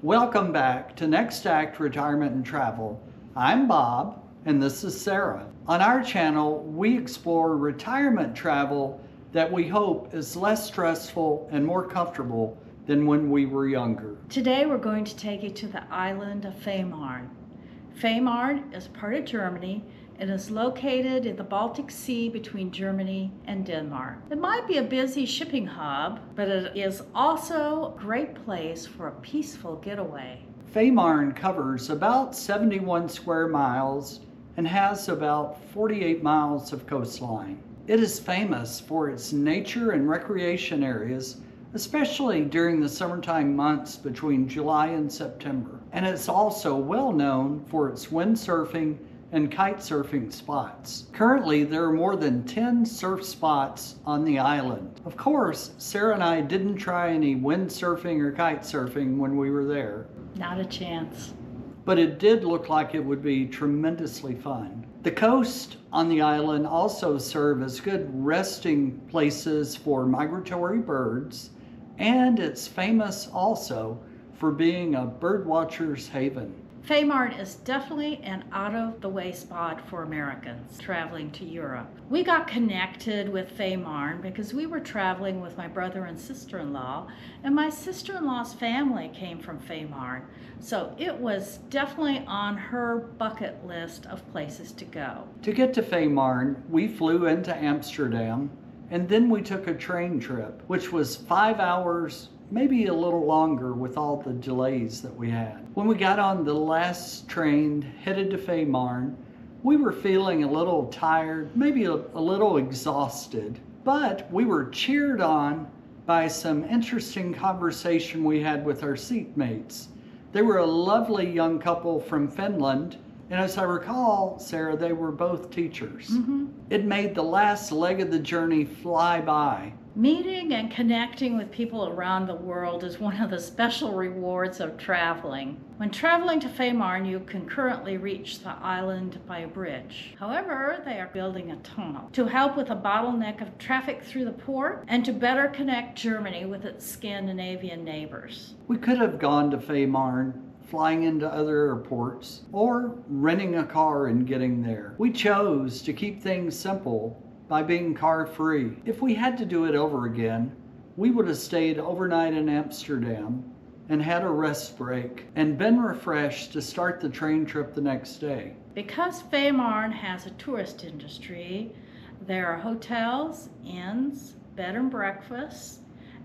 Welcome back to Next Act Retirement and Travel. I'm Bob, and this is Sarah. On our channel, we explore retirement travel that we hope is less stressful and more comfortable than when we were younger. Today we're going to take you to the island of Fehmarn. Fehmarn is part of Germany and is located in the Baltic Sea between Germany and Denmark. It might be a busy shipping hub, but it is also a great place for a peaceful getaway. Fehmarn covers about 71 square miles and has about 48 miles of coastline. It is famous for its nature and recreation areas, especially during the summertime months between July and September. And it's also well known for its windsurfing and kite surfing spots. Currently, there are more than 10 surf spots on the island. Of course, Sarah and I didn't try any windsurfing or kite surfing when we were there. Not a chance. But it did look like it would be tremendously fun. The coast on the island also serve as good resting places for migratory birds, and it's famous also for being a birdwatcher's haven. Fehmarn is definitely an out-of-the-way spot for Americans traveling to Europe. We got connected with Fehmarn because we were traveling with my brother and sister-in-law, and my sister-in-law's family came from Fehmarn, so it was definitely on her bucket list of places to go. To get to Fehmarn, we flew into Amsterdam, and then we took a train trip, which was 5 hours, maybe a little longer with all the delays that we had. When we got on the last train headed to Fehmarn, we were feeling a little tired, maybe a little exhausted, but we were cheered on by some interesting conversation we had with our seatmates. They were a lovely young couple from Finland, and as I recall, Sarah, they were both teachers. It made the last leg of the journey fly by. Meeting and connecting with people around the world is one of the special rewards of traveling. When traveling to Fehmarn, you can currently reach the island by a bridge. However, they are building a tunnel to help with a bottleneck of traffic through the port and to better connect Germany with its Scandinavian neighbors. We could have gone to Fehmarn, flying into other airports, or renting a car and getting there. We chose to keep things simple by being car-free. If we had to do it over again, we would have stayed overnight in Amsterdam and had a rest break and been refreshed to start the train trip the next day. Because Fehmarn has a tourist industry, there are hotels, inns, bed and breakfasts,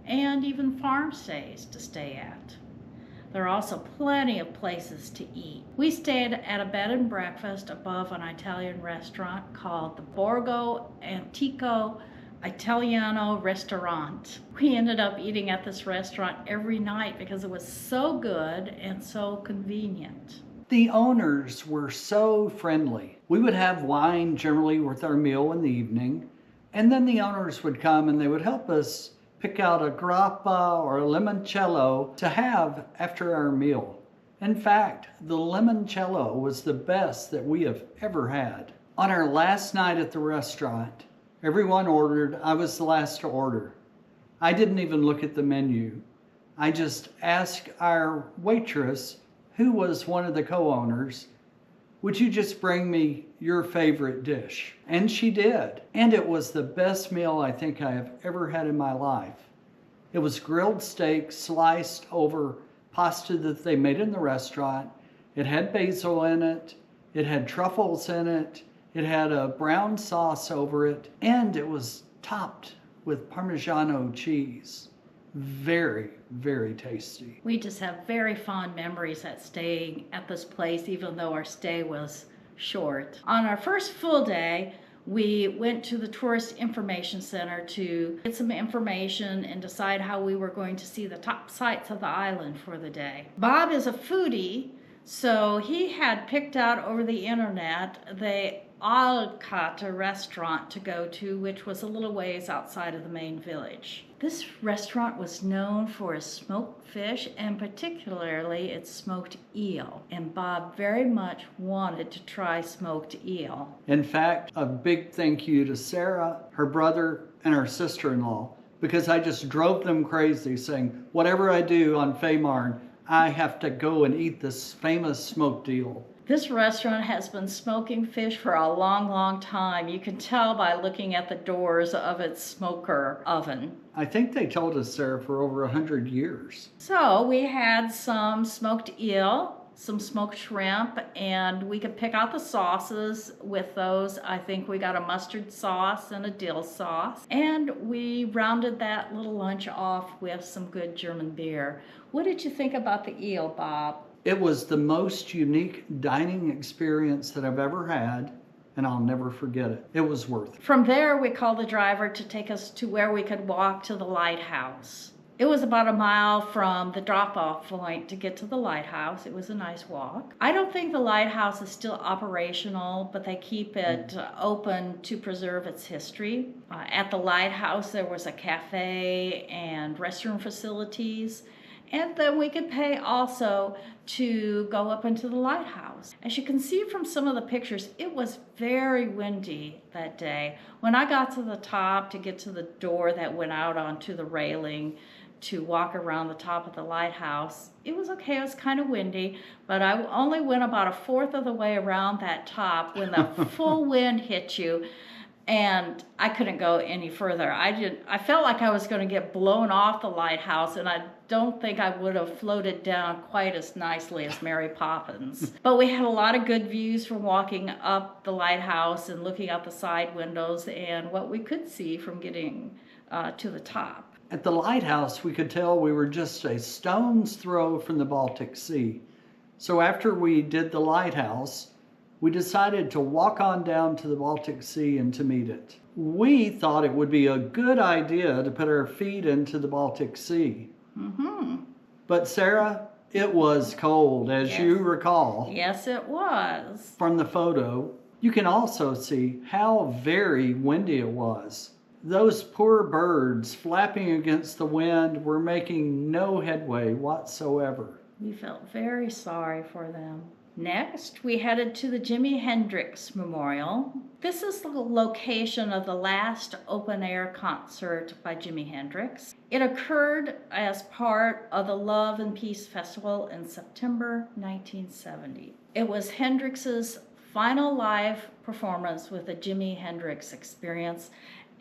and even farm stays to stay at. There are also plenty of places to eat. We stayed at a bed and breakfast above an Italian restaurant called the Borgo Antico Italiano Restaurant. We ended up eating at this restaurant every night because it was so good and so convenient. The owners were so friendly. We would have wine generally with our meal in the evening, and then the owners would come and they would help us pick out a grappa or a limoncello to have after our meal. In fact, the limoncello was the best that we have ever had. On our last night at the restaurant, everyone ordered. I was the last to order. I didn't even look at the menu. I just asked our waitress, who was one of the co-owners, would you just bring me your favorite dish? And she did. And it was the best meal I think I have ever had in my life. It was grilled steak sliced over pasta that they made in the restaurant. It had basil in it. It had truffles in it. It had a brown sauce over it. And it was topped with Parmigiano cheese. Very, very tasty. We just have very fond memories at staying at this place, even though our stay was short. On our first full day, we went to the Tourist Information Center to get some information and decide how we were going to see the top sites of the island for the day. Bob is a foodie, so he had picked out over the internet the Alcata restaurant to go to, which was a little ways outside of the main village. This restaurant was known for its smoked fish and particularly its smoked eel, and Bob very much wanted to try smoked eel. In fact, a big thank you to Sarah, her brother, and her sister-in-law, because I just drove them crazy saying, whatever I do on Fehmarn, I have to go and eat this famous smoked eel. This restaurant has been smoking fish for a long, long time. You can tell by looking at the doors of its smoker oven. I think they told us there for over 100 years. So we had some smoked eel, some smoked shrimp, and we could pick out the sauces with those. I think we got a mustard sauce and a dill sauce. And we rounded that little lunch off with some good German beer. What did you think about the eel, Bob? It was the most unique dining experience that I've ever had, and I'll never forget it. It was worth it. From there, we called the driver to take us to where we could walk to the lighthouse. It was about a mile from the drop-off point to get to the lighthouse. It was a nice walk. I don't think the lighthouse is still operational, but they keep it open to preserve its history. At the lighthouse, there was a cafe and restroom facilities. And then we could pay also to go up into the lighthouse. As you can see from some of the pictures, it was very windy that day. When I got to the top to get to the door that went out onto the railing to walk around the top of the lighthouse, it was okay. It was kind of windy, but I only went about a fourth of the way around that top when the full wind hit you. And I couldn't go any further. I felt like I was going to get blown off the lighthouse, and I don't think I would have floated down quite as nicely as Mary Poppins. But we had a lot of good views from walking up the lighthouse and looking out the side windows and what we could see from getting to the top. At the lighthouse, we could tell we were just a stone's throw from the Baltic Sea. So after we did the lighthouse, we decided to walk on down to the Baltic Sea and to meet it. We thought it would be a good idea to put our feet into the Baltic Sea. But Sarah, it was cold, as you recall. Yes, it was. From the photo, you can also see how very windy it was. Those poor birds flapping against the wind were making no headway whatsoever. We felt very sorry for them. Next, we headed to the Jimi Hendrix Memorial. This is the location of the last open-air concert by Jimi Hendrix. It occurred as part of the Love and Peace Festival in September 1970. It was Hendrix's final live performance with the Jimi Hendrix Experience,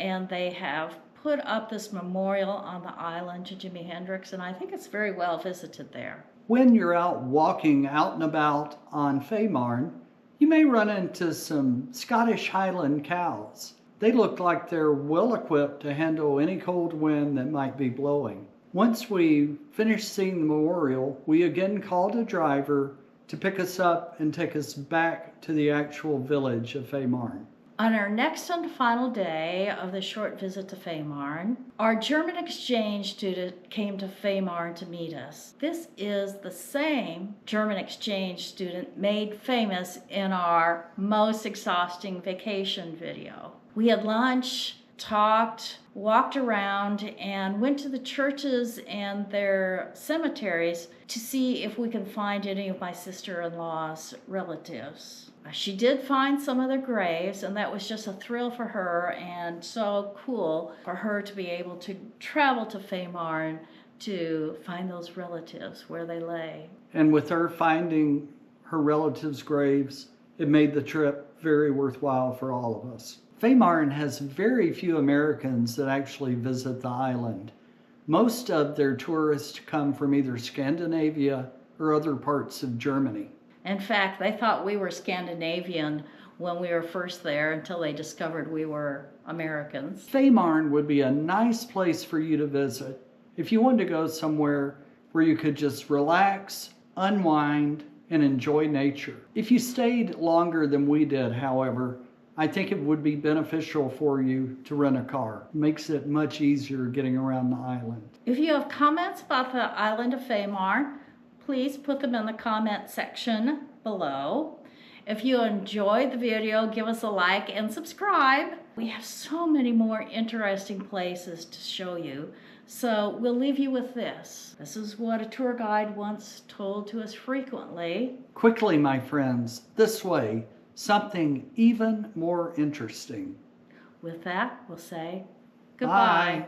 and they have put up this memorial on the island to Jimi Hendrix, and I think it's very well visited there. When you're out walking out and about on Fehmarn, you may run into some Scottish Highland cows. They look like they're well equipped to handle any cold wind that might be blowing. Once we finished seeing the memorial, we again called a driver to pick us up and take us back to the actual village of Fehmarn. On our next and final day of the short visit to Fehmarn, our German exchange student came to Fehmarn to meet us. This is the same German exchange student made famous in our most exhausting vacation video. We had lunch, talked, walked around, and went to the churches and their cemeteries to see if we can find any of my sister-in-law's relatives. She did find some of their graves, and that was just a thrill for her and so cool for her to be able to travel to Fehmarn to find those relatives where they lay. And with her finding her relatives' graves, it made the trip very worthwhile for all of us. Fehmarn has very few Americans that actually visit the island. Most of their tourists come from either Scandinavia or other parts of Germany. In fact, they thought we were Scandinavian when we were first there until they discovered we were Americans. Fehmarn would be a nice place for you to visit if you wanted to go somewhere where you could just relax, unwind, and enjoy nature. If you stayed longer than we did, however, I think it would be beneficial for you to rent a car. It makes it much easier getting around the island. If you have comments about the island of Fehmarn, please put them in the comment section below. If you enjoyed the video, give us a like and subscribe. We have so many more interesting places to show you, so we'll leave you with this. This is what a tour guide once told to us frequently. Quickly, my friends, this way, something even more interesting. With that, we'll say goodbye. Bye.